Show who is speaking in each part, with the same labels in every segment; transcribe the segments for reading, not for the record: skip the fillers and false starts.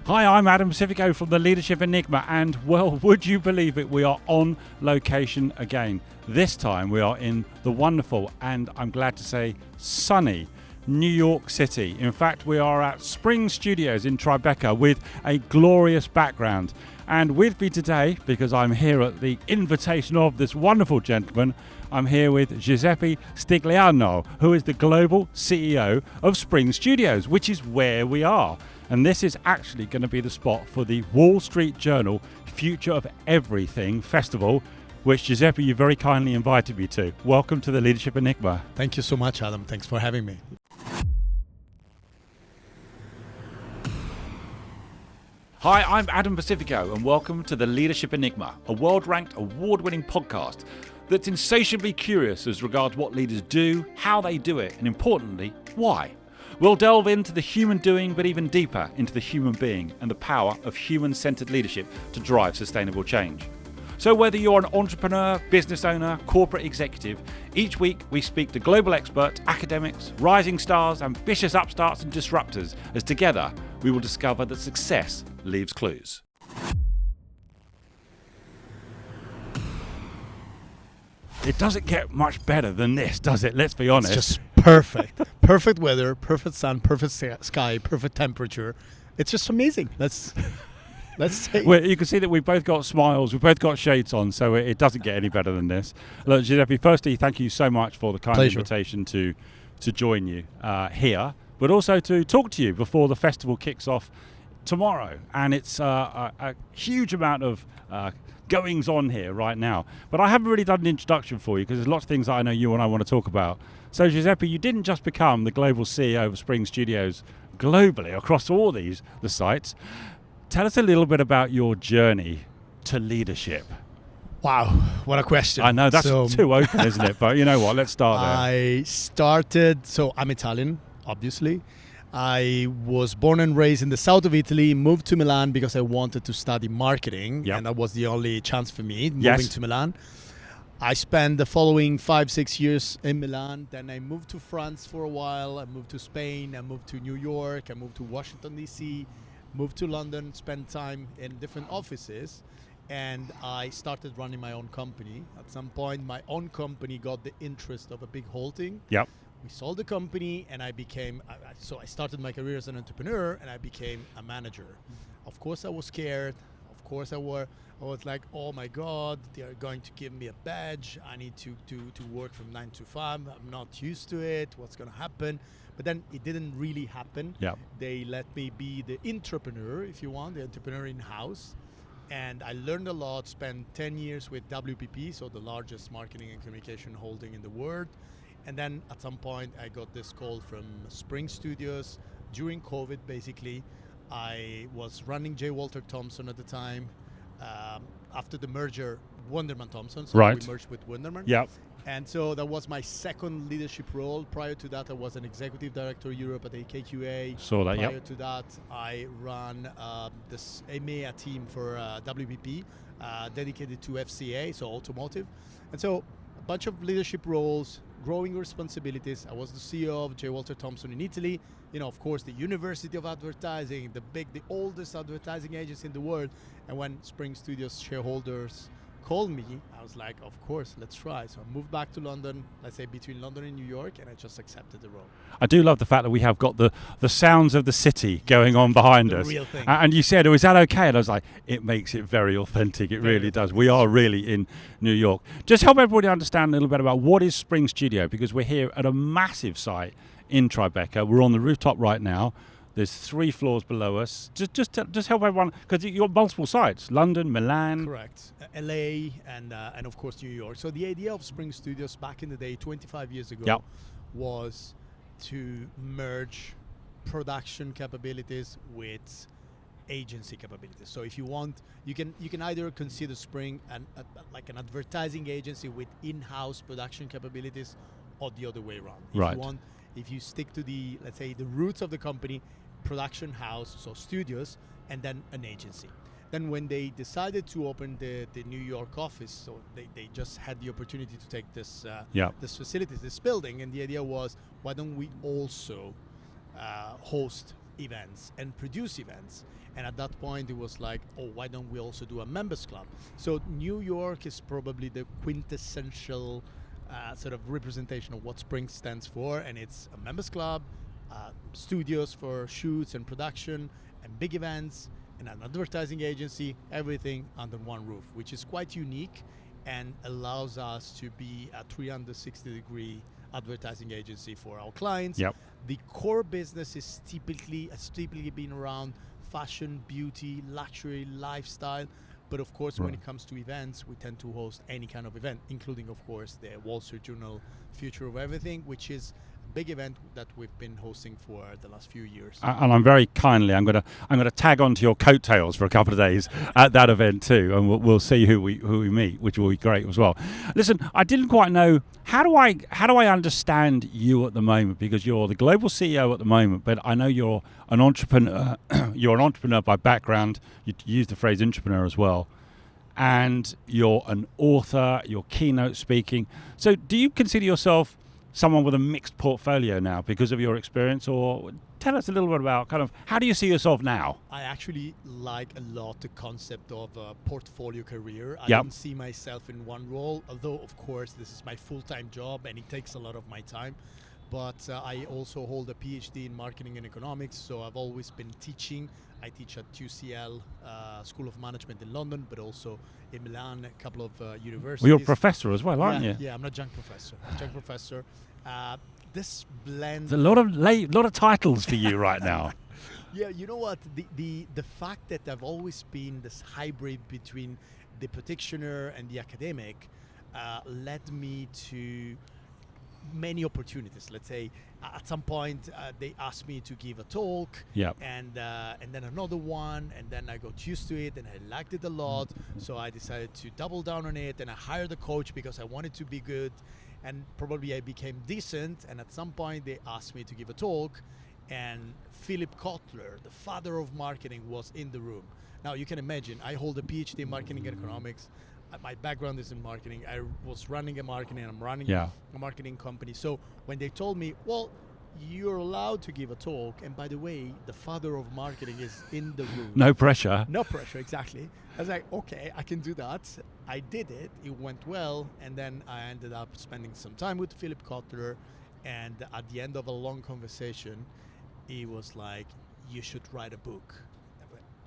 Speaker 1: Hi, I'm Adam Pacifico from the Leadership Enigma, and well, would you believe it, we are on location again. This time we are in the wonderful, and I'm glad to say, sunny New York City. In fact, we are at Spring Studios in Tribeca with a glorious background. And with me today, because I'm here at the invitation of this wonderful gentleman, I'm here with Giuseppe Stigliano, who is the global CEO of Spring Studios, which is where we are. And this is actually going to be the spot for the Wall Street Journal Future of Everything Festival, which Giuseppe, you very kindly invited me to. Welcome to the Leadership Enigma.
Speaker 2: Thank you so much, Adam. Thanks for having me.
Speaker 1: Hi, I'm Adam Pacifico, and welcome to the Leadership Enigma, a world-ranked, award-winning podcast that's insatiably curious as regards what leaders do, how they do it, and importantly, why. We'll delve into the human doing, but even deeper into the human being and the power of human-centered leadership to drive sustainable change. So whether you're an entrepreneur, business owner, corporate executive, each week we speak to global experts, academics, rising stars, ambitious upstarts and disruptors, as together we will discover that success leaves clues. It doesn't get much better than this, does it? Let's be honest.
Speaker 2: It's just perfect. Perfect weather, perfect sun, perfect sky, perfect temperature. It's just amazing. Let's take
Speaker 1: Well, you can see that we've both got smiles, we've both got shades on, so it doesn't get any better than this. Look, Giuseppe, firstly, thank you so much for the kind invitation to join you here, but also to talk to you before the festival kicks off tomorrow. And it's a huge amount of goings on here right now. But I haven't really done an introduction for you because there's lots of things that I know you and I want to talk about. So Giuseppe, you didn't just become the global CEO of Spring Studios globally across all the sites. Tell us a little bit about your journey to leadership.
Speaker 2: Wow, what a question.
Speaker 1: I know, that's too open, isn't it? But you know what, let's start there.
Speaker 2: I'm Italian, obviously. I was born and raised in the south of Italy, moved to Milan because I wanted to study marketing, and that was the only chance for me, moving to Milan. I spent the following 5-6 years in Milan, then I moved to France for a while, I moved to Spain, I moved to New York, I moved to Washington, D.C., moved to London, spent time in different offices, and I started running my own company. At some point, my own company got the interest of a big holding.
Speaker 1: Yep.
Speaker 2: We sold the company, and I started my career as an entrepreneur, and I became a manager. Of course, I was scared. Of course, I was like, oh my God, they are going to give me a badge. I need to work from 9 to 5. I'm not used to it. What's going to happen? But then it didn't really happen.
Speaker 1: Yeah.
Speaker 2: They let me be the entrepreneur, if you want, the entrepreneur in-house. And I learned a lot, spent 10 years with WPP, so the largest marketing and communication holding in the world. And then at some point, I got this call from Spring Studios during COVID, basically. I was running J. Walter Thompson at the time. After the merger, Wunderman Thompson, so we merged with Wunderman.
Speaker 1: Yep.
Speaker 2: And so that was my second leadership role. Prior to that, I was an executive director Europe at AKQA. Prior to that, I ran this EMEA team for WPP, dedicated to FCA, so automotive. And so a bunch of leadership roles, growing responsibilities. I was the CEO of J. Walter Thompson in Italy. You know, of course, the University of Advertising, the oldest advertising agency in the world. And when Spring Studios shareholders called me, I was like, of course, let's try. So I moved back to London, let's say between London and New York, and I just accepted the role.
Speaker 1: I do love the fact that we have got the sounds of the city going on behind us.
Speaker 2: Real thing.
Speaker 1: And you said, oh, is that okay? And I was like, it makes it very authentic. It really does. We are really in New York. Just help everybody understand a little bit about what is Spring Studio, because we're here at a massive site in Tribeca. We're on the rooftop right now. There's 3 floors below us. Just help everyone, because you've got multiple sites: London, Milan.
Speaker 2: Correct. LA and of course New York. So the idea of Spring Studios back in the day, 25 years ago, was to merge production capabilities with agency capabilities. So if you want, you can either consider Spring like an advertising agency with in-house production capabilities, or the other way around. If you stick to the, let's say, the roots of the company, production house, so studios, and then an agency. Then when they decided to open the New York office, so they just had the opportunity to take this facility, this building, and the idea was, why don't we also host events and produce events. And at that point, it was like, oh, why don't we also do a members club? So New York is probably the quintessential sort of representation of what Spring stands for. And it's a members club, studios for shoots and production, and big events, and an advertising agency, everything under one roof, which is quite unique and allows us to be a 360-degree advertising agency for our clients.
Speaker 1: Yep.
Speaker 2: The core business has typically been around fashion, beauty, luxury, lifestyle. But of course, when it comes to events, we tend to host any kind of event, including, of course, the Wall Street Journal Future of Everything, which is a big event that we've been hosting for the last few years.
Speaker 1: And I'm very kindly, I'm gonna tag onto your coattails for a couple of days at that event too, and we'll see who we meet, which will be great as well. Listen, I didn't quite know how do I understand you at the moment, because you're the global CEO at the moment, but I know you're an entrepreneur. You're an entrepreneur by background. You use the phrase entrepreneur as well. And you're an author, you're keynote speaking. So do you consider yourself someone with a mixed portfolio now because of your experience, or tell us a little bit about kind of how do you see yourself now?
Speaker 2: I actually like a lot the concept of a portfolio career. I
Speaker 1: Yep.
Speaker 2: don't see myself in one role, although of course this is my full-time job and it takes a lot of my time. But I also hold a PhD in marketing and economics, so I've always been teaching. I teach at UCL School of Management in London, but also in Milan, a couple of universities.
Speaker 1: Well, you're a professor as well, aren't you?
Speaker 2: Yeah, I'm an adjunct professor. This blend.
Speaker 1: There's a lot of titles for you right now.
Speaker 2: Yeah, you know what? The fact that I've always been this hybrid between the practitioner and the academic led me to many opportunities. Let's say at some point they asked me to give a talk,
Speaker 1: Yep.
Speaker 2: and then another one, and then I got used to it and I liked it a lot. So I decided to double down on it, and I hired a coach because I wanted to be good, and probably I became decent. And at some point they asked me to give a talk, and Philip Kotler, the father of marketing, was in the room. Now you can imagine, I hold a PhD in marketing and economics. My background is in marketing. I was running a marketing, and I'm running a marketing company. So when they told me, well, you're allowed to give a talk, and by the way, the father of marketing is in the room.
Speaker 1: No pressure.
Speaker 2: No pressure, exactly. I was like, okay, I can do that. I did it. It went well, and then I ended up spending some time with Philip Kotler, and at the end of a long conversation, he was like, you should write a book.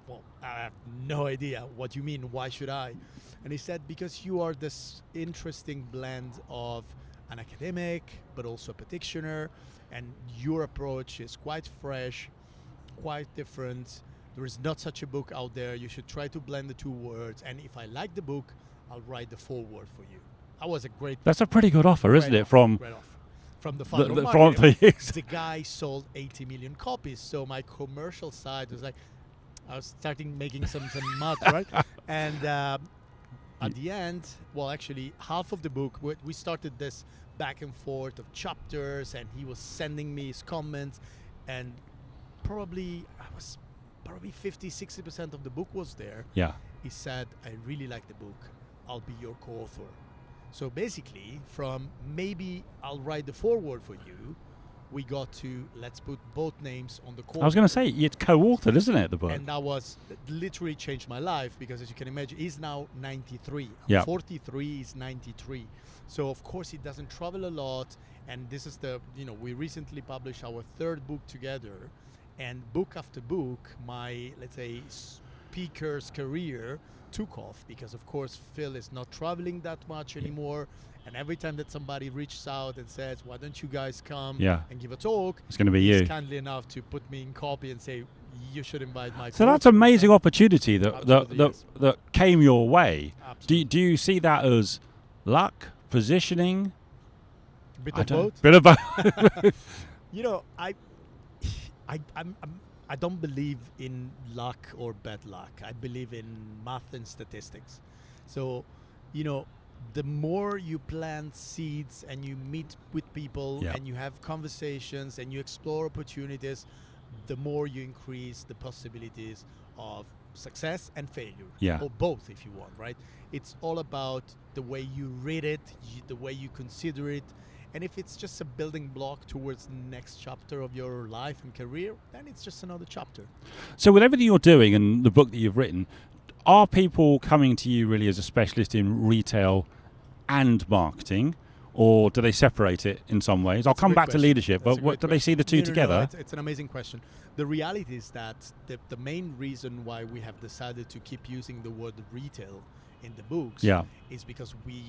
Speaker 2: Well, I have no idea what you mean. Why should I? And he said, because you are this interesting blend of an academic, but also a practitioner, and your approach is quite fresh, quite different. There is not such a book out there. You should try to blend the two words. And if I like the book, I'll write the foreword for you. That was a great.
Speaker 1: That's a pretty good offer, isn't it? From
Speaker 2: the father of marketing.
Speaker 1: the
Speaker 2: The guy sold 80 million copies. So my commercial side was like, I was starting making some math, right? And at the end, well, actually, half of the book, we started this back and forth of chapters, and he was sending me his comments, and probably 50-60% of the book was there.
Speaker 1: Yeah.
Speaker 2: He said, I really like the book. I'll be your co-author. So basically, from maybe I'll write the foreword for you, we got to let's put both names on the co-author.
Speaker 1: I was going to say, it's co-authored, isn't it, the book?
Speaker 2: And that literally changed my life, because as you can imagine, he's now 93.
Speaker 1: Yeah.
Speaker 2: I'm 43, he's 93. So of course he doesn't travel a lot. And this is we recently published our third book together. And book after book, my, let's say, speaker's career took off, because of course Phil is not traveling that much anymore. And every time that somebody reaches out and says, why don't you guys come and give a talk,
Speaker 1: it's going to be
Speaker 2: he's
Speaker 1: you.
Speaker 2: kindly enough to put me in copy and say, you should invite my
Speaker 1: So that's an amazing opportunity that came your way.
Speaker 2: Absolutely.
Speaker 1: Do you see that as luck, positioning?
Speaker 2: Bit of both.
Speaker 1: Bit of both.
Speaker 2: I don't believe in luck or bad luck. I believe in math and statistics. So, the more you plant seeds and you meet with people and you have conversations and you explore opportunities, the more you increase the possibilities of success and failure, or both if you want, right? It's all about the way you read it, the way you consider it, And if it's just a building block towards the next chapter of your life and career, then it's just another chapter.
Speaker 1: So with everything you're doing and the book that you've written, are people coming to you really as a specialist in retail and marketing, or do they separate it in some ways? I'll come back to leadership, but what do they see the two together?
Speaker 2: No, it's an amazing question. The reality is that the main reason why we have decided to keep using the word retail in the books is because we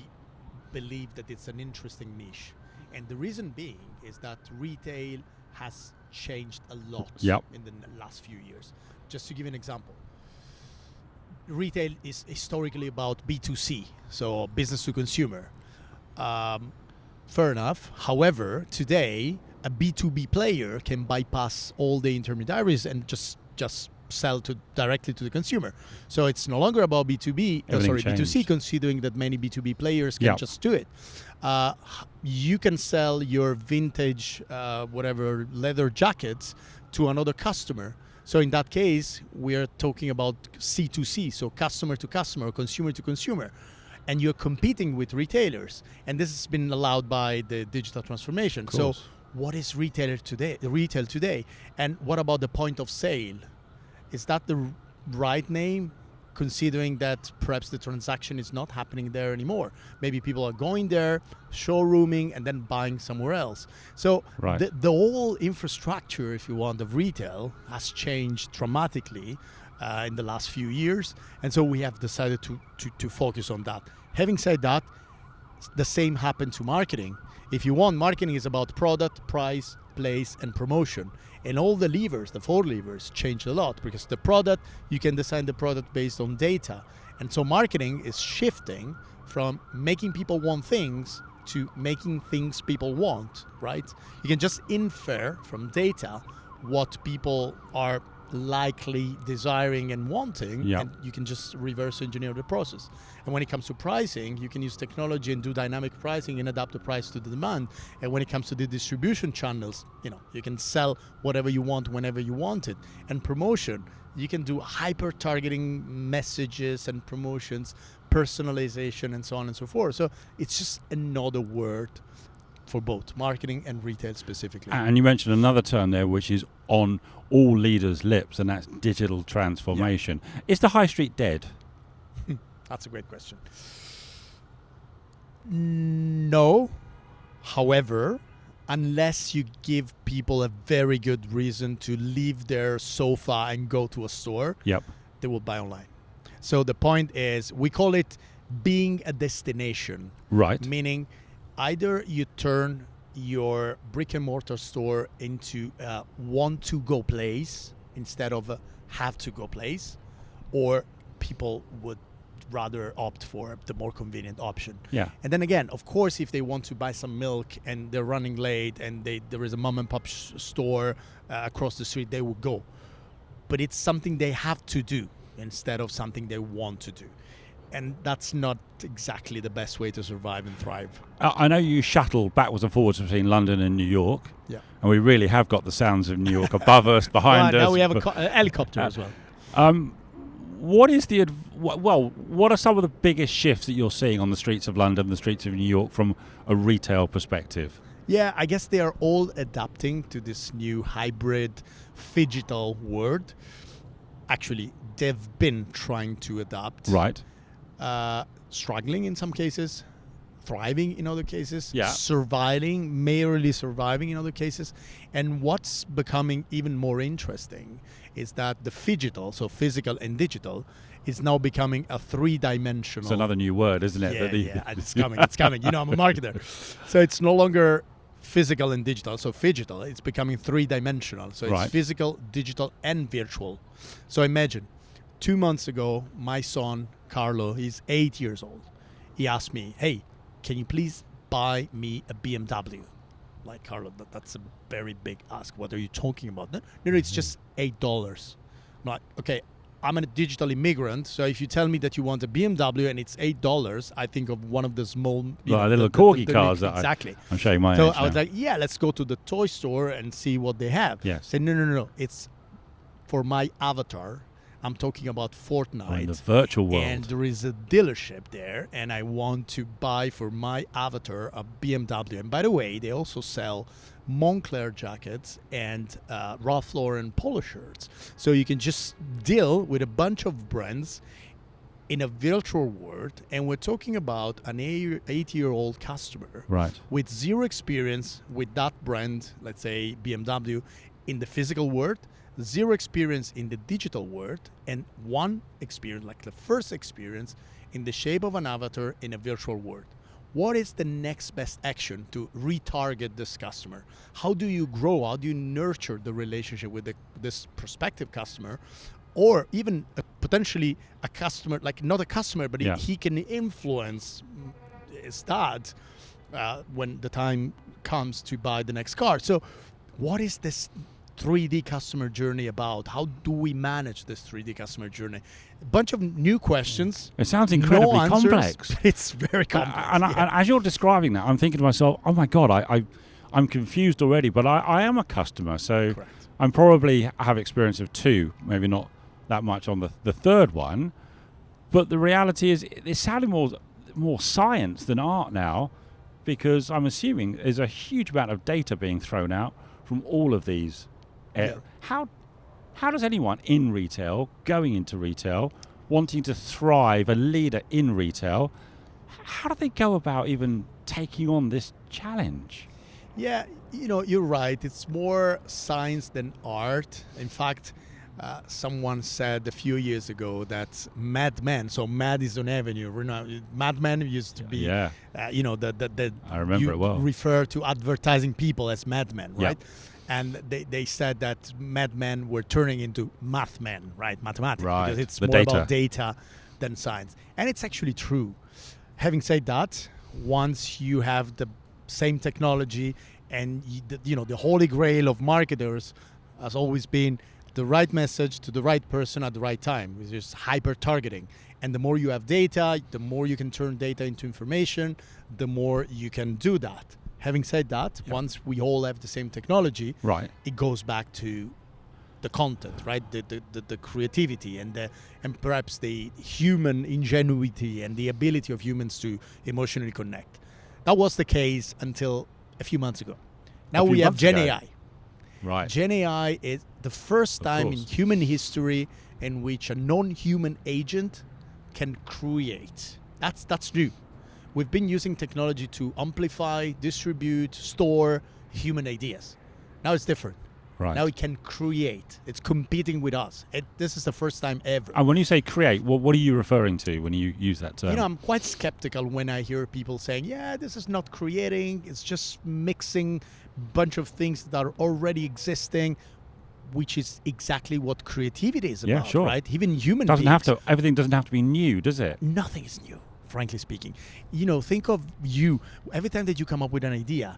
Speaker 2: believe that it's an interesting niche. And the reason being is that retail has changed a lot in the last few years. Just to give you an example, retail is historically about B2C, so business to consumer. Fair enough. However, today a B2B player can bypass all the intermediaries and just sell directly to the consumer. So it's no longer about B2C, considering that many B2B players can just do it. You can sell your vintage, whatever, leather jackets to another customer. So in that case, we're talking about C2C, so customer to customer, consumer to consumer. And you're competing with retailers. And this has been allowed by the digital transformation. So what is retail today? And what about the point of sale? Is that the right name, considering that perhaps the transaction is not happening there anymore? Maybe people are going there, showrooming, and then buying somewhere else. So the whole infrastructure, if you want, of retail has changed dramatically in the last few years. And so we have decided to focus on that. Having said that, the same happened to marketing. If you want, marketing is about product, price, place, and promotion. And all the levers, the 4 levers, changed a lot, because the product, you can design the product based on data. And so marketing is shifting from making people want things to making things people want, right? You can just infer from data what people are likely desiring and wanting, and you can just reverse engineer the process. And when it comes to pricing, you can use technology and do dynamic pricing and adapt the price to the demand. And when it comes to the distribution channels, you can sell whatever you want whenever you want it. And promotion, you can do hyper targeting messages and promotions, personalization, and so on and so forth. So it's just another word for both marketing and retail specifically. And
Speaker 1: you mentioned another term there, which is on all leaders' lips, and that's digital transformation. Is the high street dead?
Speaker 2: That's a great question. No. However, unless you give people a very good reason to leave their sofa and go to a store, they will buy online. So the point is, we call it being a destination.
Speaker 1: Right.
Speaker 2: Meaning, either you turn your brick and mortar store into a want-to-go place instead of a have-to-go place, or people would rather opt for the more convenient option. And then again, of course, if they want to buy some milk and they're running late and there is a mom and pop store across the street, they will go. But it's something they have to do instead of something they want to do. And that's not exactly the best way to survive and thrive.
Speaker 1: I know you shuttle backwards and forwards between London and New York. And we really have got the sounds of New York above us, behind us.
Speaker 2: Now we have a helicopter as well.
Speaker 1: What are some of the biggest shifts that you're seeing on the streets of London, the streets of New York, from a retail perspective?
Speaker 2: Yeah, I guess they are all adapting to this new hybrid Figital world. Actually, they've been trying to adapt.
Speaker 1: Right.
Speaker 2: Struggling in some cases, thriving in other cases, merely surviving in other cases. And what's becoming even more interesting is that the Figital, so physical and digital, is now becoming a 3-dimensional.
Speaker 1: It's another new word, isn't it?
Speaker 2: It's coming. It's coming. I'm a marketer. So it's no longer physical and digital. So Figital, it's becoming 3-dimensional. So it's physical, digital, and virtual. So imagine, 2 months ago, my son, Carlo, he's 8 years old. He asked me, hey, can you please buy me a BMW? Like, Carlo, that's a very big ask. What are you talking about? No, it's just $8. I'm like, okay, I'm a digital immigrant, so if you tell me that you want a BMW and it's $8, I think of one of the small,
Speaker 1: little corgi cars.
Speaker 2: Exactly.
Speaker 1: I'm showing my age
Speaker 2: So I was like, let's go to the toy store and see what they have.
Speaker 1: Yes.
Speaker 2: Say, no, it's for my avatar. I'm talking about Fortnite.
Speaker 1: In the virtual world.
Speaker 2: And there is a dealership there, and I want to buy for my avatar a BMW. And by the way, they also sell Moncler jackets and Ralph Lauren polo shirts. So you can just deal with a bunch of brands in a virtual world, and we're talking about an 80-year-old customer with zero experience with that brand, let's say BMW, in the physical world, zero experience in the digital world, and one experience, like the first experience, in the shape of an avatar in a virtual world. What is the next best action to retarget this customer? How do you grow? How do you nurture the relationship with this prospective customer? Or even potentially a customer, like not a customer, but he can influence his dad when the time comes to buy the next car. So what is this 3D customer journey about? How do we manage this 3D customer journey? A bunch of new questions.
Speaker 1: It sounds incredibly complex.
Speaker 2: It's very complex.
Speaker 1: And as you're describing that, I'm thinking to myself, oh my God, I'm confused already, but I am a customer. So
Speaker 2: Correct.
Speaker 1: I'm probably have experience of two, maybe not that much on the third one. But the reality is it's sounding more science than art now, because I'm assuming there's a huge amount of data being thrown out from all of these. How does anyone in retail, going into retail, wanting to thrive, a leader in retail, how do they go about even taking on this challenge?
Speaker 2: Yeah, you're right. It's more science than art. In fact, someone said a few years ago that Mad Men, so Mad is on Avenue. Mad Men used to be,
Speaker 1: I remember it well.
Speaker 2: Refer to advertising people as madmen, right?
Speaker 1: Yeah.
Speaker 2: And they said that madmen were turning into math men, right? Mathematics, because it's more about data than science. And it's actually true. Having said that, once you have the same technology, and the holy grail of marketers has always been the right message to the right person at the right time, which is hyper targeting. And the more you have data, the more you can turn data into information, the more you can do that. Having said that, once we all have the same technology, it goes back to the content, right? The creativity and perhaps the human ingenuity and the ability of humans to emotionally connect. That was the case until a few months ago. Now we have Gen AI.
Speaker 1: Right.
Speaker 2: Gen AI is the first time in human history in which a non-human agent can create. That's new. We've been using technology to amplify, distribute, store human ideas. Now it's different.
Speaker 1: Right.
Speaker 2: Now it can create. It's competing with us. This is the first time ever.
Speaker 1: And when you say create, what are you referring to when you use that term?
Speaker 2: I'm quite skeptical when I hear people saying, this is not creating, it's just mixing a bunch of things that are already existing, which is exactly what creativity is about, right? Even human beings.
Speaker 1: Everything doesn't have to be new, does it?
Speaker 2: Nothing is new, frankly speaking. Think of you. Every time that you come up with an idea,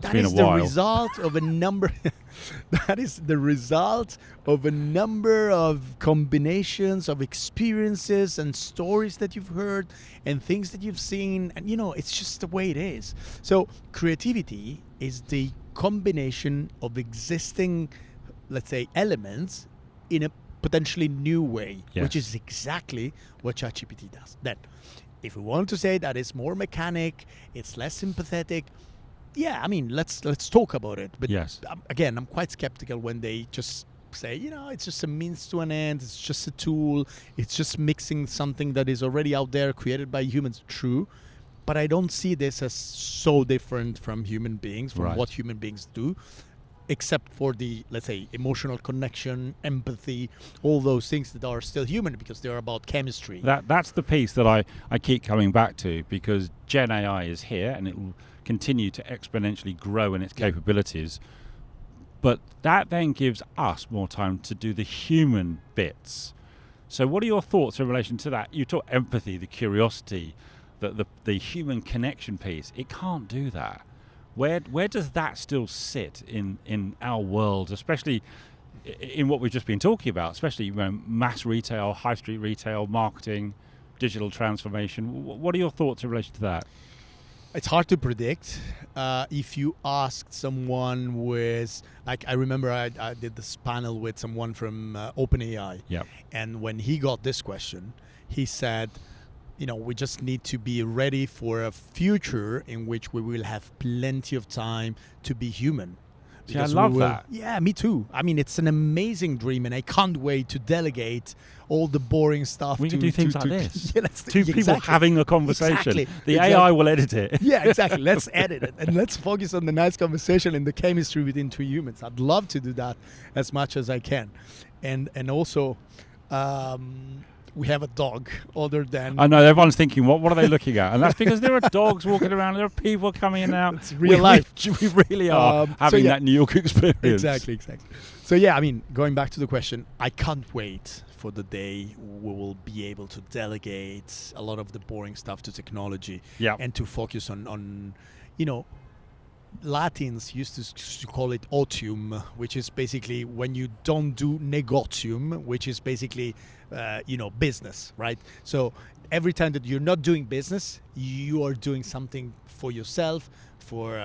Speaker 2: that is the result of a number. That is the result of a number of combinations of experiences and stories that you've heard and things that you've seen, and it's just the way it is. So creativity is the combination of existing, let's say, elements in a potentially new way, which is exactly what ChatGPT does. Then, if we want to say that it's more mechanic, it's less sympathetic, let's talk about it. But again, I'm quite skeptical when they just say, it's just a means to an end, it's just a tool, it's just mixing something that is already out there, created by humans. True, but I don't see this as so different from human beings, from what human beings do, except for the, let's say, emotional connection, empathy, all those things that are still human because they're about chemistry.
Speaker 1: That's the piece that I keep coming back to, because Gen AI is here and it will continue to exponentially grow in its capabilities. But that then gives us more time to do the human bits. So what are your thoughts in relation to that? You talk empathy, the curiosity, the human connection piece. It can't do that. Where does that still sit in our world, especially in what we've just been talking about, especially mass retail, high street retail, marketing, digital transformation? What are your thoughts in relation to that?
Speaker 2: It's hard to predict. If you asked someone with, like, I remember I did this panel with someone from OpenAI.
Speaker 1: Yep.
Speaker 2: And when he got this question, he said, we just need to be ready for a future in which we will have plenty of time to be human.
Speaker 1: See, I love that.
Speaker 2: Yeah, me too. I mean, it's an amazing dream, and I can't wait to delegate all the boring stuff.
Speaker 1: We can do things like this.
Speaker 2: Yeah,
Speaker 1: Two people having a conversation.
Speaker 2: Exactly.
Speaker 1: The AI will edit it.
Speaker 2: Yeah, exactly. Let's edit it, and let's focus on the nice conversation and the chemistry between two humans. I'd love to do that as much as I can. And also, we have a dog other than...
Speaker 1: I know, everyone's thinking, what are they looking at? And that's because there are dogs walking around, there are people coming in and out.
Speaker 2: It's real life.
Speaker 1: We really are having that New York experience.
Speaker 2: Exactly. So yeah, I mean, going back to the question, I can't wait for the day we will be able to delegate a lot of the boring stuff to technology and to focus on Latins used to call it otium, which is basically when you don't do negotium, which is basically, business, right? So every time that you're not doing business, you are doing something for yourself, for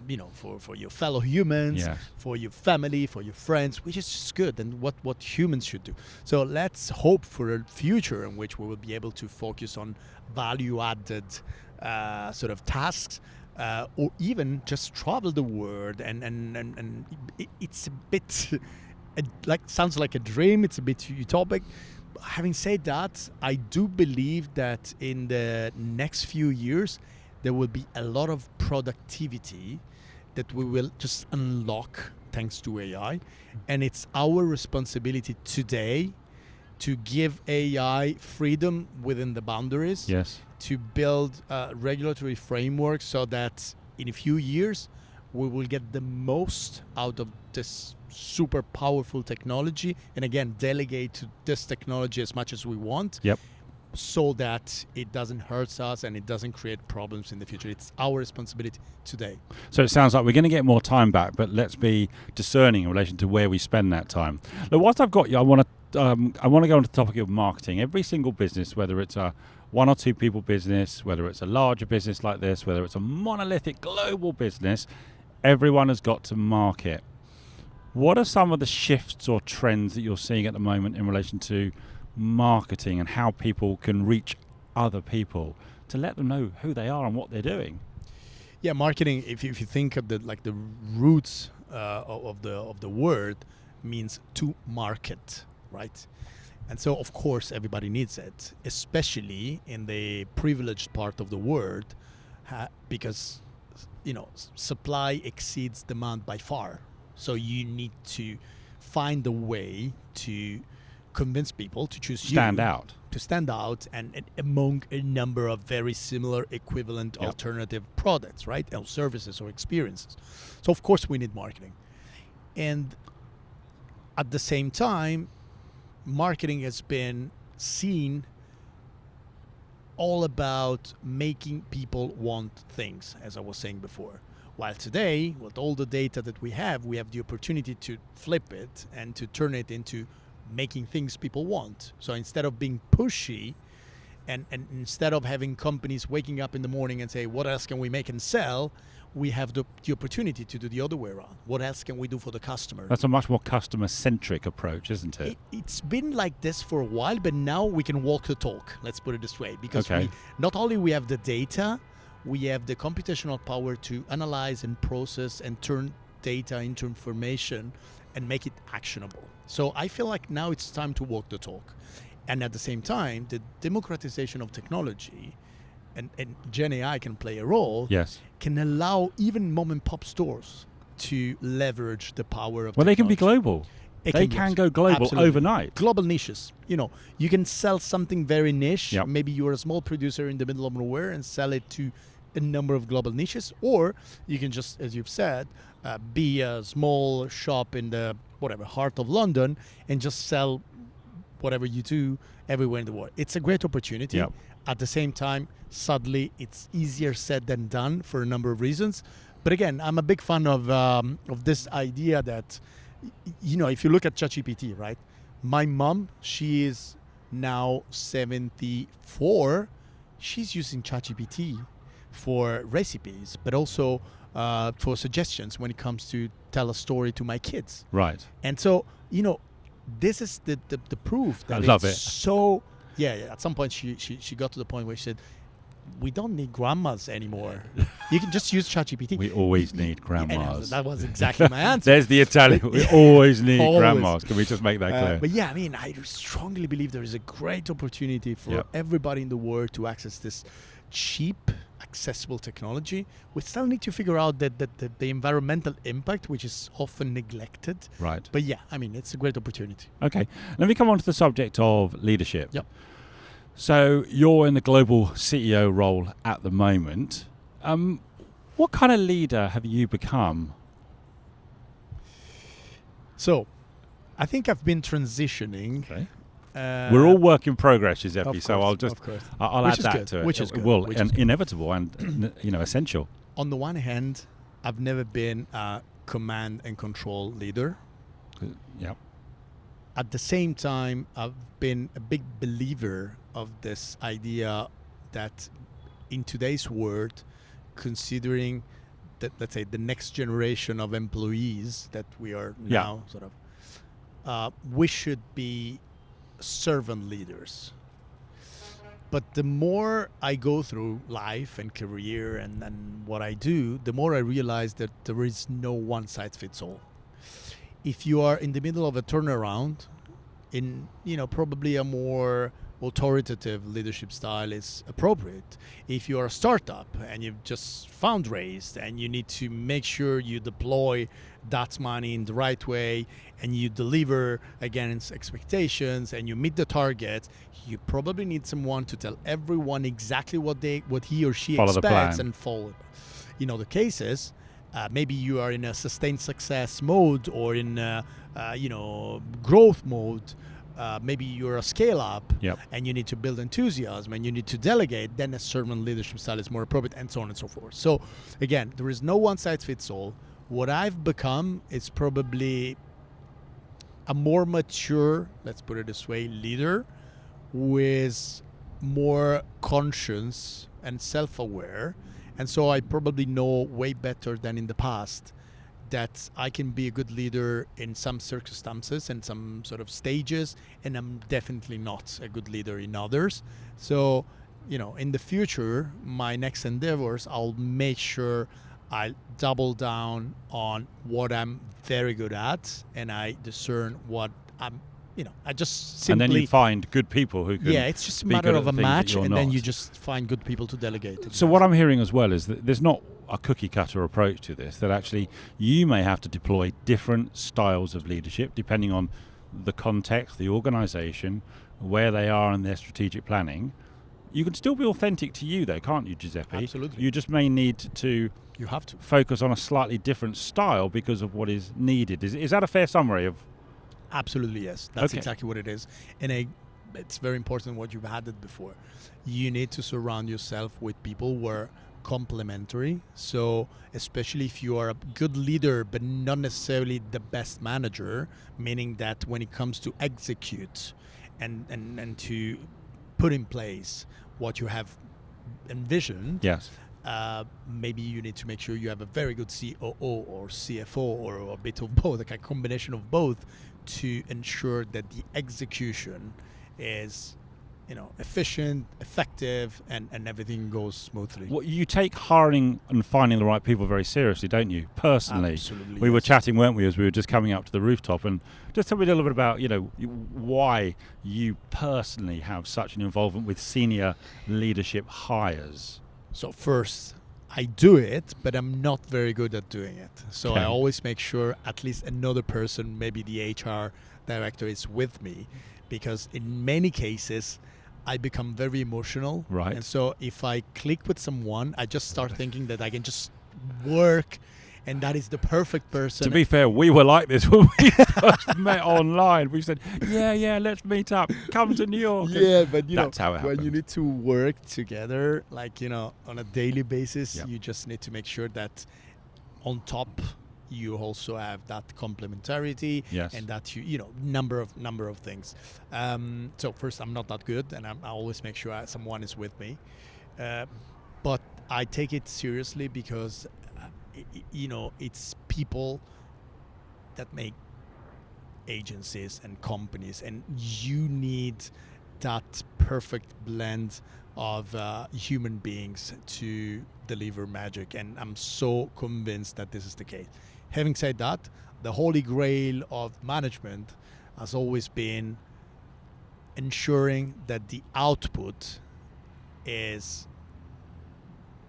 Speaker 2: your fellow humans, for your family, for your friends, which is just good and what humans should do. So let's hope for a future in which we will be able to focus on value-added sort of tasks. Or even just travel the world, and it's a bit sounds like a dream. It's a bit utopic. Having said that, I do believe that in the next few years there will be a lot of productivity that we will just unlock thanks to AI, and it's our responsibility today to give AI freedom within the boundaries.
Speaker 1: Yes.
Speaker 2: To build a regulatory framework so that in a few years we will get the most out of this super powerful technology, and again delegate to this technology as much as we want, so that it doesn't hurt us and it doesn't create problems in the future. It's our responsibility today.
Speaker 1: So it sounds like we're going to get more time back, but let's be discerning in relation to where we spend that time. Now, whilst I've got you, I want to go on to the topic of marketing. Every single business, whether it's a one or two people business, whether it's a larger business like this, whether it's a monolithic global business, everyone has got to market. What are some of the shifts or trends that you're seeing at the moment in relation to marketing and how people can reach other people to let them know who they are and what they're doing?
Speaker 2: Yeah, marketing, if you think of the roots of the word, means to market, right? And so, of course, everybody needs it, especially in the privileged part of the world, because, supply exceeds demand by far. So you need to find a way to convince people to choose
Speaker 1: stand out,
Speaker 2: and among a number of very similar equivalent alternative products, right? Or services or experiences. So, of course, we need marketing. And at the same time, marketing has been seen all about making people want things, as I was saying before. While today, with all the data that we have the opportunity to flip it and to turn it into making things people want. So instead of being pushy, and instead of having companies waking up in the morning and say, what else can we make and sell? We have the opportunity to do the other way around. What else can we do for the customer?
Speaker 1: That's a much more customer-centric approach, isn't it?
Speaker 2: It's been like this for a while, but now we can walk the talk, let's put it this way. Because we not only we have the data, we have the computational power to analyze and process and turn data into information and make it actionable. So I feel like now it's time to walk the talk. And at the same time, the democratization of technology, and Gen AI can play a role, can allow even mom and pop stores to leverage the power of technology.
Speaker 1: They can be global. They can go global overnight.
Speaker 2: Global niches. You can sell something very niche. Maybe you're a small producer in the middle of nowhere and sell it to a number of global niches. Or you can just, as you've said, be a small shop in the heart of London and just sell whatever you do everywhere in the world. It's a great opportunity. At the same time, sadly, it's easier said than done for a number of reasons. But again, I'm a big fan of this idea that, if you look at ChatGPT, right? My mom, she is now 74. She's using ChatGPT for recipes, but also for suggestions when it comes to tell a story to my kids.
Speaker 1: Right.
Speaker 2: And so, this is the proof that
Speaker 1: I love
Speaker 2: it's
Speaker 1: it.
Speaker 2: so. Yeah. At some point, she got to the point where she said, "We don't need grandmas anymore. You can just use ChatGPT."
Speaker 1: We always need grandmas.
Speaker 2: That was exactly my answer.
Speaker 1: There's the Italian. We always need
Speaker 2: Always.
Speaker 1: grandmas. Can we just make that clear?
Speaker 2: But yeah, I mean, I strongly believe there is a great opportunity for everybody in the world to access this cheap, accessible technology. We still need to figure out that the environmental impact, which is often neglected.
Speaker 1: Right.
Speaker 2: But yeah, I mean, it's a great opportunity.
Speaker 1: Okay. Let me come on to the subject of leadership.
Speaker 2: Yep.
Speaker 1: So you're in the global CEO role at the moment. What kind of leader have you become?
Speaker 2: So, I think I've been transitioning.
Speaker 1: Okay. We're all work in progress, Giuseppe. So I'll add that to it.
Speaker 2: Which is good.
Speaker 1: Well, inevitable and essential.
Speaker 2: On the one hand, I've never been a command and control leader.
Speaker 1: Yeah.
Speaker 2: At the same time, I've been a big believer of this idea that in today's world, considering that, let's say, the next generation of employees that we are now we should be servant leaders. But the more I go through life and career and what I do, the more I realize that there is no one size fits all. If you are in the middle of a turnaround, in probably a more authoritative leadership style is appropriate. If you are a startup and you've just fundraised and you need to make sure you deploy that money in the right way and you deliver against expectations and you meet the target, you probably need someone to tell everyone exactly what he or she expects and follow. The cases, maybe you are in a sustained success mode or in growth mode. Maybe you're a scale up and you need to build enthusiasm and you need to delegate, then a certain leadership style is more appropriate, and so on and so forth. So again, there is no one size fits all. What I've become is probably a more mature, let's put it this way, leader with more conscience and self-aware. And so I probably know way better than in the past that I can be a good leader in some circumstances and some sort of stages, and I'm definitely not a good leader in others. So, in the future, my next endeavors, I'll make sure I double down on what I'm very good at, and I discern what I'm, I just simply...
Speaker 1: And then you find good people who can...
Speaker 2: Yeah, it's just a matter of a match, and then you just find good people to delegate.
Speaker 1: So what I'm hearing as well is that there's not a cookie cutter approach to this, that actually you may have to deploy different styles of leadership depending on the context, the organization, where they are in their strategic planning. You can still be authentic to you though, can't you, Giuseppe?
Speaker 2: Absolutely.
Speaker 1: You just may need to focus on a slightly different style because of what is needed. Is that a fair summary of...
Speaker 2: Absolutely, yes. That's exactly what it is. And it's very important what you've added before. You need to surround yourself with people who are complementary. So especially if you are a good leader but not necessarily the best manager, meaning that when it comes to execute and to put in place what you have envisioned,
Speaker 1: yes,
Speaker 2: maybe you need to make sure you have a very good COO or CFO or a bit of both, like a combination of both, to ensure that the execution is efficient, effective, and everything goes smoothly.
Speaker 1: Well, you take hiring and finding the right people very seriously, don't you? Personally,
Speaker 2: absolutely.
Speaker 1: We were chatting, weren't we, as we were just coming up to the rooftop, and just tell me a little bit about why you personally have such an involvement with senior leadership hires.
Speaker 2: So first, I do it, but I'm not very good at doing it. So I always make sure at least another person, maybe the HR director, is with me, because in many cases I become very emotional.
Speaker 1: Right.
Speaker 2: And so if I click with someone, I just start thinking that I can just work and that is the perfect person.
Speaker 1: To be fair, we were like this when we first met online. We said, yeah, let's meet up. Come to New York.
Speaker 2: Yeah, but
Speaker 1: that's how it happened.
Speaker 2: When you need to work together, like, on a daily basis, you just need to make sure that on top you also have that complementarity, and that number of things. So first, I'm not that good, and I always make sure someone is with me. But I take it seriously because, it's people that make agencies and companies, and you need that perfect blend of human beings to deliver magic, and I'm so convinced that this is the case. Having said that, the holy grail of management has always been ensuring that the output is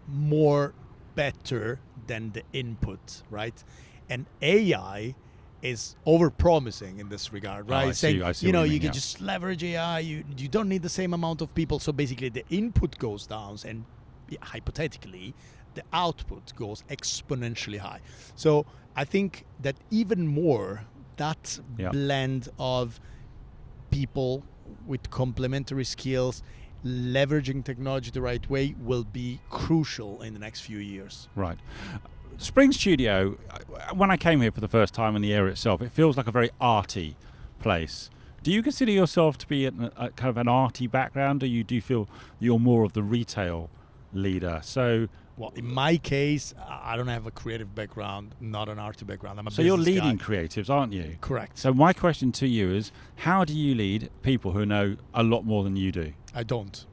Speaker 2: more better than the input, right? And AI is over-promising in this regard, right?
Speaker 1: I see what
Speaker 2: you
Speaker 1: mean,
Speaker 2: can just leverage AI. You don't need the same amount of people. So basically, the input goes down, and hypothetically, the output goes exponentially high. So I think that even more, that blend of people with complementary skills, leveraging technology the right way, will be crucial in the next few years.
Speaker 1: Right. Spring Studio, when I came here for the first time in the area itself, it feels like a very arty place. Do you consider yourself to be a kind of an arty background, or do you feel you're more of the retail leader? So,
Speaker 2: well, in my case, I don't have a creative background, not an arty background. I'm a
Speaker 1: so you're
Speaker 2: business
Speaker 1: leading
Speaker 2: guy.
Speaker 1: creatives, aren't you?
Speaker 2: Correct.
Speaker 1: So my question to you is, how do you lead people who know a lot more than you do?
Speaker 2: I don't.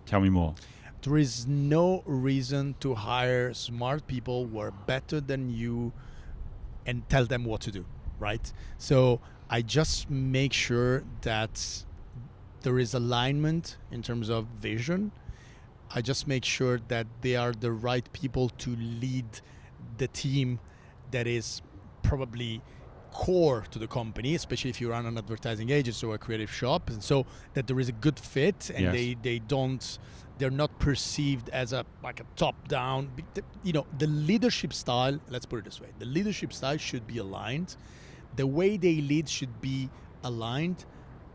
Speaker 1: Tell me more.
Speaker 2: There is no reason to hire smart people who are better than you and tell them what to do, right? So I just make sure that there is alignment in terms of vision. I just make sure that they are the right people to lead the team that is probably core to the company, especially if you run an advertising agency or a creative shop, and so that there is a good fit, and they're not perceived as a top down. The leadership style, let's put it this way, the leadership style should be aligned, the way they lead should be aligned,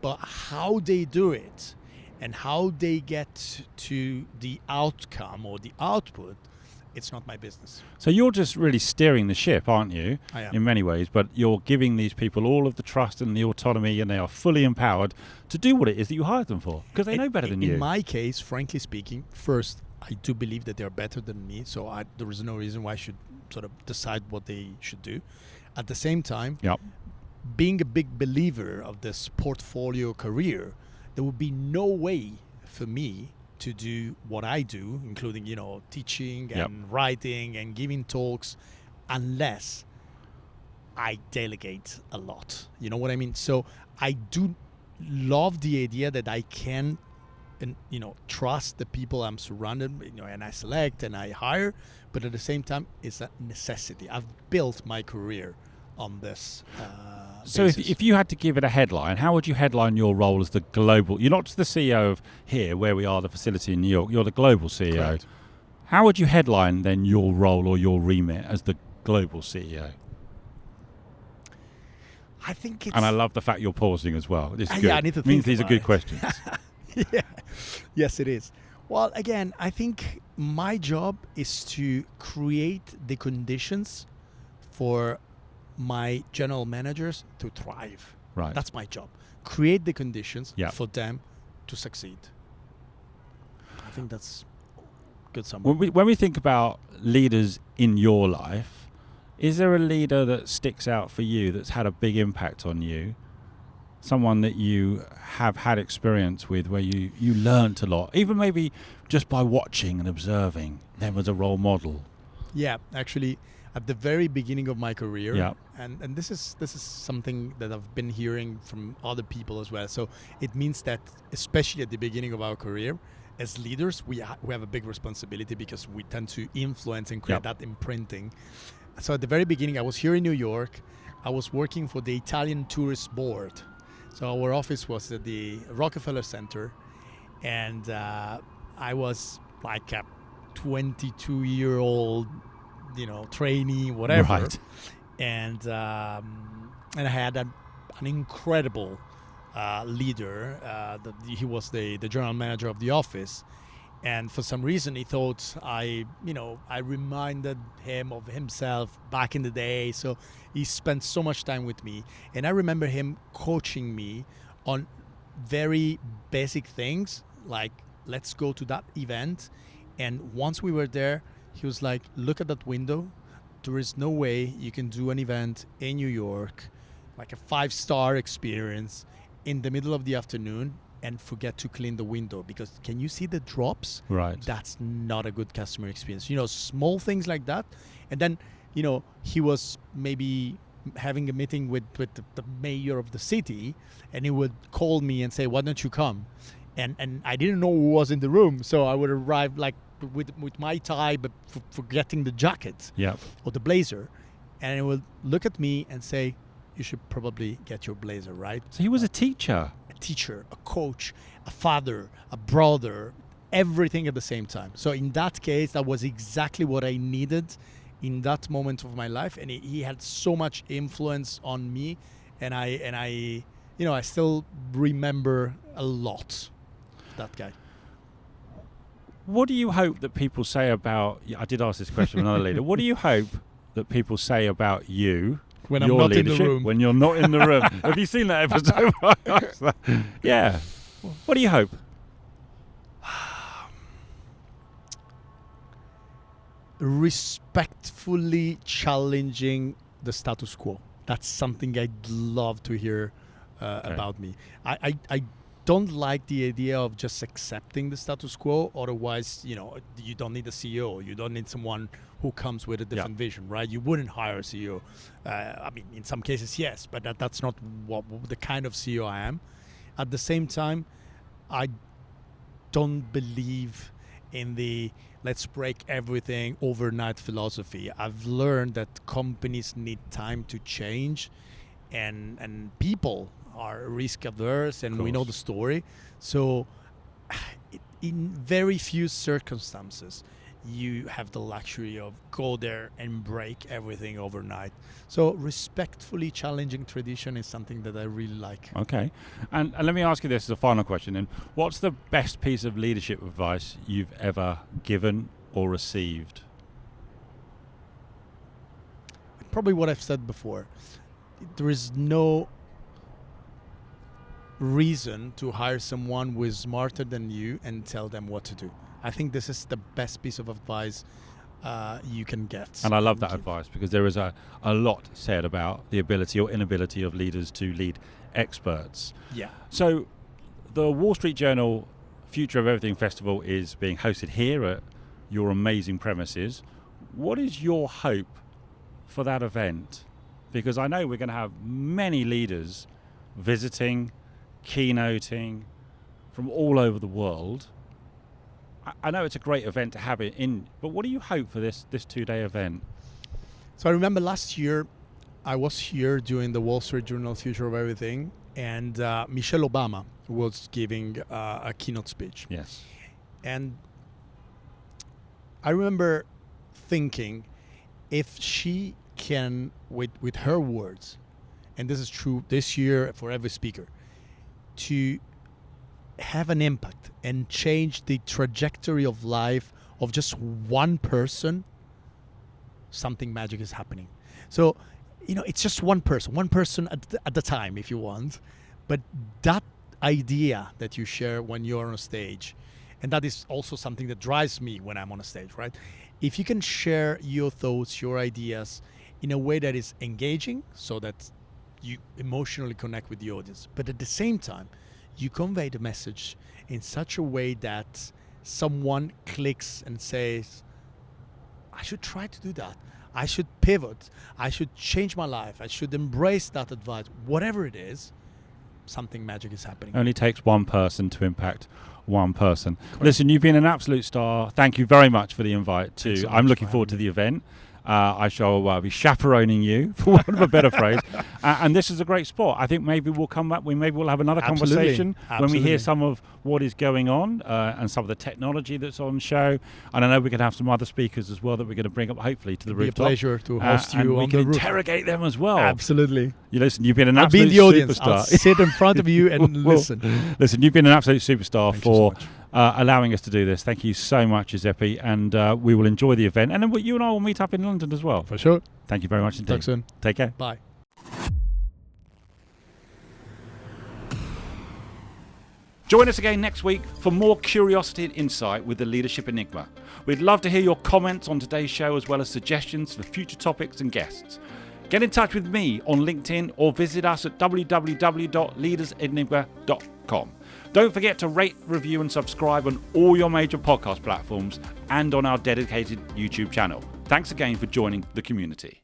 Speaker 2: but how they do it and how they get to the outcome or the output, it's not my business.
Speaker 1: So you're just really steering the ship, aren't you?
Speaker 2: I am.
Speaker 1: In many ways, but you're giving these people all of the trust and the autonomy, and they are fully empowered to do what it is that you hired them for, because they know better than you.
Speaker 2: In my case, frankly speaking, first, I do believe that they're better than me, so there is no reason why I should sort of decide what they should do. At the same time, being a big believer of this portfolio career, there would be no way for me to do what I do, including, teaching and writing and giving talks, unless I delegate a lot. You know what I mean? So I do love the idea that I can, trust the people I'm surrounded, and I select and I hire, but at the same time, it's a necessity. I've built my career on this
Speaker 1: So if you had to give it a headline, how would you headline your role as the global? You're not just the CEO of here, where we are, the facility in New York. You're the global CEO.
Speaker 2: Correct.
Speaker 1: How would you headline then your role or your remit as the global CEO?
Speaker 2: I think it's...
Speaker 1: And I love the fact you're pausing as well. This is good.
Speaker 2: Yeah, I need to
Speaker 1: It means
Speaker 2: think
Speaker 1: these are
Speaker 2: about
Speaker 1: good
Speaker 2: it.
Speaker 1: questions.
Speaker 2: Yeah. Yes, it is. Well, again, I think my job is to create the conditions for my general managers to thrive.
Speaker 1: Right.
Speaker 2: That's my job. Create the conditions
Speaker 1: Yeah.
Speaker 2: for them to succeed. I think that's good summary.
Speaker 1: When we think about leaders in your life, is there a leader that sticks out for you that's had a big impact on you? Someone that you have had experience with where you learnt a lot, even maybe just by watching and observing them as a role model?
Speaker 2: Yeah, actually, at the very beginning of my career,
Speaker 1: Yeah.
Speaker 2: and this is something that I've been hearing from other people as well. So it means that, especially at the beginning of our career, as leaders, we have a big responsibility because we tend to influence and create that imprinting. So at the very beginning, I was here in New York. I was working for the Italian Tourist Board. So our office was at the Rockefeller Center, and I was like a 22-year-old, trainee, whatever.
Speaker 1: Right.
Speaker 2: And I had an incredible leader. He was the general manager of the office, and for some reason he thought I reminded him of himself back in the day. So he spent so much time with me, and I remember him coaching me on very basic things like, let's go to that event And once we were there, he was like, look at that window. There is no way you can do an event in New York, like a 5-star experience in the middle of the afternoon and forget to clean the window, because can you see the drops?
Speaker 1: Right.
Speaker 2: That's not a good customer experience. Small things like that. And then, he was maybe having a meeting with the mayor of the city, and he would call me and say, why don't you come? And I didn't know who was in the room, so I would arrive like with my tie, but forgetting the jacket or the blazer, and he would look at me and say, you should probably get your blazer, right?
Speaker 1: So he was a teacher.
Speaker 2: A teacher, a coach, a father, a brother, everything at the same time. So in that case, that was exactly what I needed in that moment of my life, and he had so much influence on me, and I still remember a lot that guy.
Speaker 1: What do you hope that people say about? I did ask this question of another leader. What do you hope that people say about you
Speaker 2: when I'm not in the room?
Speaker 1: When you're not in the room. Have you seen that episode? Yeah. What do you hope?
Speaker 2: Respectfully challenging the status quo. That's something I'd love to hear about me. I don't like the idea of just accepting the status quo. Otherwise, you don't need a CEO. You don't need someone who comes with a different vision, right? You wouldn't hire a CEO. In some cases, yes, but that's not what the kind of CEO I am. At the same time, I don't believe in the let's break everything overnight philosophy. I've learned that companies need time to change, and people are risk averse, and we know the story. So in very few circumstances you have the luxury of go there and break everything overnight. So respectfully challenging tradition is something that I really like.
Speaker 1: Okay. And let me ask you this as a final question then. What's the best piece of leadership advice you've ever given or received?
Speaker 2: Probably what I've said before. There is no reason to hire someone who is smarter than you and tell them what to do. I think this is the best piece of advice you can get.
Speaker 1: And I love that advice, because there is a lot said about the ability or inability of leaders to lead experts.
Speaker 2: Yeah.
Speaker 1: So the Wall Street Journal Future of Everything Festival is being hosted here at your amazing premises. What is your hope for that event? Because I know we're going to have many leaders visiting, keynoting from all over the world. I know it's a great event to have it in, but what do you hope for this 2-day event?
Speaker 2: So I remember last year I was here doing the Wall Street Journal Future of Everything, and Michelle Obama was giving a keynote speech.
Speaker 1: Yes.
Speaker 2: And I remember thinking, if she can, with her words, and this is true this year for every speaker, to have an impact and change the trajectory of life of just one person, something magic is happening. So, it's just one person at the time, if you want. But that idea that you share when you're on a stage, and that is also something that drives me when I'm on a stage, right? If you can share your thoughts, your ideas in a way that is engaging, so that you emotionally connect with the audience, but at the same time, you convey the message in such a way that someone clicks and says, I should try to do that. I should pivot. I should change my life. I should embrace that advice. Whatever it is, something magic is happening.
Speaker 1: Only takes one person to impact one person. Correct. Listen, you've been an absolute star. Thank you very much for the invite too. So I'm looking forward to the event. I shall be chaperoning you, for want of a better phrase. And this is a great spot. I think maybe we'll come back. Maybe we'll have another conversation when we hear some of what is going on and some of the technology that's on show. And I know we can have some other speakers as well that we're going to bring up, hopefully, to the rooftop.
Speaker 2: It'd be a pleasure to host you on the roof.
Speaker 1: And we can interrogate them as well.
Speaker 2: Absolutely.
Speaker 1: You've been an absolute superstar. I'll be in the audience. I'll
Speaker 2: sit in front of you and listen.
Speaker 1: Listen, you've been an absolute superstar for
Speaker 2: so
Speaker 1: allowing us to do this. Thank you so much, Giuseppe, and we will enjoy the event. And then you and I will meet up in London as well.
Speaker 2: For sure.
Speaker 1: Thank you very much indeed.
Speaker 2: Talk soon.
Speaker 1: Take care.
Speaker 2: Bye.
Speaker 1: Join us again next week for more curiosity and insight with the Leadership Enigma. We'd love to hear your comments on today's show as well as suggestions for future topics and guests. Get in touch with me on LinkedIn or visit us at www.leadersenigma.com. Don't forget to rate, review and subscribe on all your major podcast platforms and on our dedicated YouTube channel. Thanks again for joining the community.